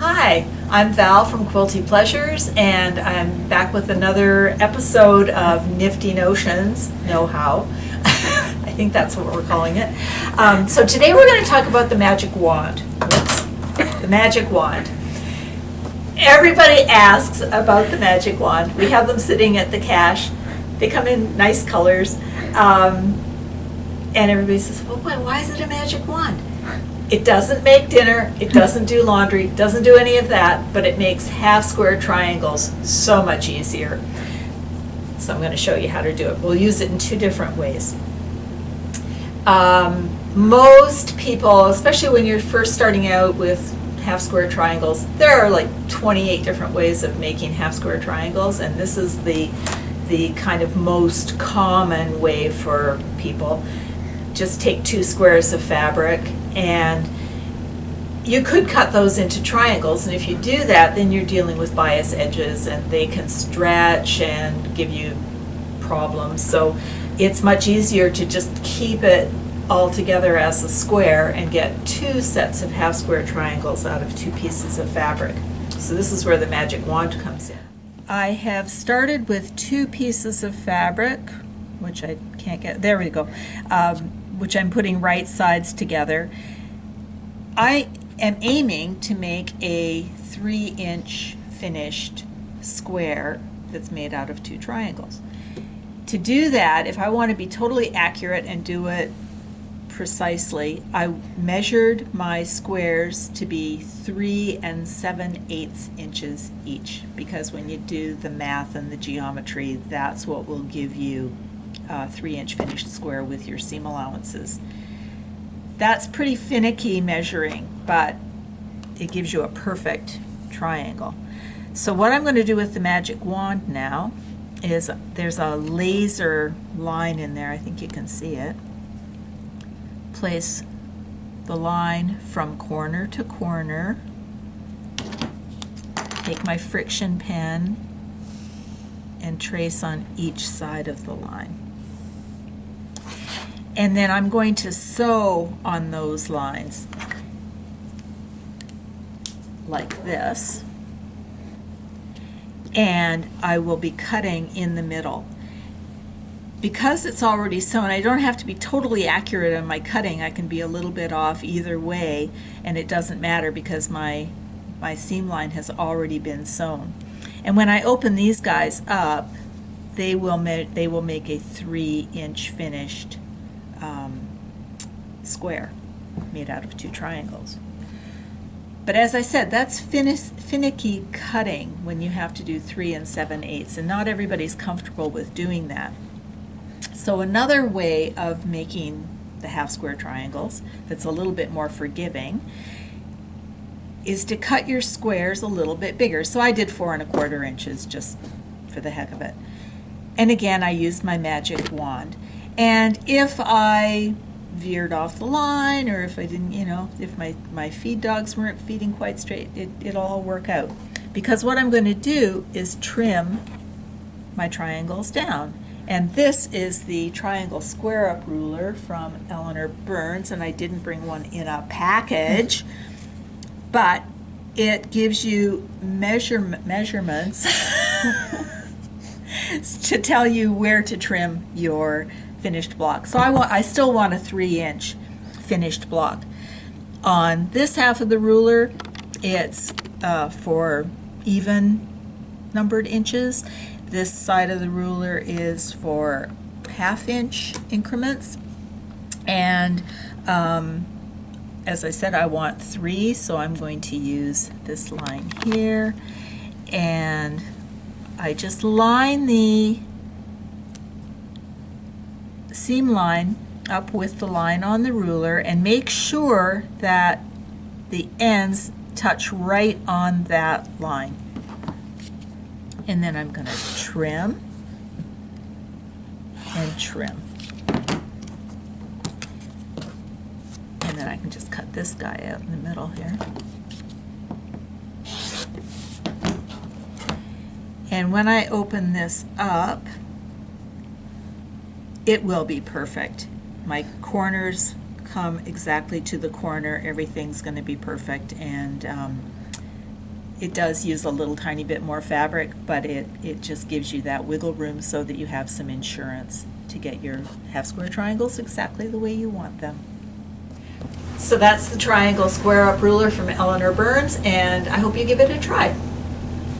Hi, I'm Val from Quilty Pleasures, and I'm back with another episode of Nifty Notions, Know-How. I think that's what we're calling it. So today we're going to talk about the magic wand. The magic wand. Everybody asks about the magic wand. We have them sitting at the cache. They come in nice colors. And everybody says, well, why is it a magic wand? It doesn't make dinner, it doesn't do laundry, doesn't do any of that, but it makes half-square triangles so much easier. So I'm going to show you how to do it. We'll use it in two different ways. Most people, especially when you're first starting out with half-square triangles, there are like 28 different ways of making half-square triangles, and this is the kind of most common way for people. Just take 2 squares of fabric, and you could cut those into triangles, and if you do that, then you're dealing with bias edges and they can stretch and give you problems. So it's much easier to just keep it all together as a square and get 2 sets of half square triangles out of 2 pieces of fabric. So this is where the magic wand comes in. I have started with 2 pieces of fabric, which I can't get, there we go, which I'm putting right sides together. I am aiming to make a 3-inch finished square that's made out of 2 triangles. To do that, if I want to be totally accurate and do it precisely, I measured my squares to be 3 7/8 inches each, because when you do the math and the geometry, that's what will give you a 3-inch finished square with your seam allowances. That's pretty finicky measuring, but it gives you a perfect triangle. So what I'm going to do with the magic wand now is there's a laser line in there, I think you can see it. Place the line from corner to corner. Take my friction pen and trace on each side of the line. And then I'm going to sew on those lines like this, and I will be cutting in the middle. Because it's already sewn, I don't have to be totally accurate on my cutting. I can be a little bit off either way, and it doesn't matter because my seam line has already been sewn. And when I open these guys up, they will make a 3-inch finished square made out of 2 triangles. But as I said, that's finicky cutting when you have to do 3 7/8, and not everybody's comfortable with doing that. So another way of making the half square triangles that's a little bit more forgiving is to cut your squares a little bit bigger. So I did 4 1/4 inches just for the heck of it. And again, I used my magic wand. And if I veered off the line, or if I didn't, if my feed dogs weren't feeding quite straight, it'll all work out. Because what I'm going to do is trim my triangles down. And this is the triangle square up ruler from Eleanor, and I didn't bring one in a package, but it gives you measurements to tell you where to trim your finished block. So I still want a 3-inch finished block. On this half of the ruler, it's for even numbered inches. This side of the ruler is for 1/2 inch increments. And as I said, I want 3, so I'm going to use this line here. And I just line the seam line up with the line on the ruler and make sure that the ends touch right on that line. And then I'm going to trim and trim. And then I can just cut this guy out in the middle here. And when I open this up, it will be perfect. My corners come exactly to the corner. Everything's going to be perfect, and It does use a little tiny bit more fabric, but it just gives you that wiggle room so that you have some insurance to get your half square triangles exactly the way you want them. So that's the triangle square up ruler from Eleanor Burns, and I hope you give it a try.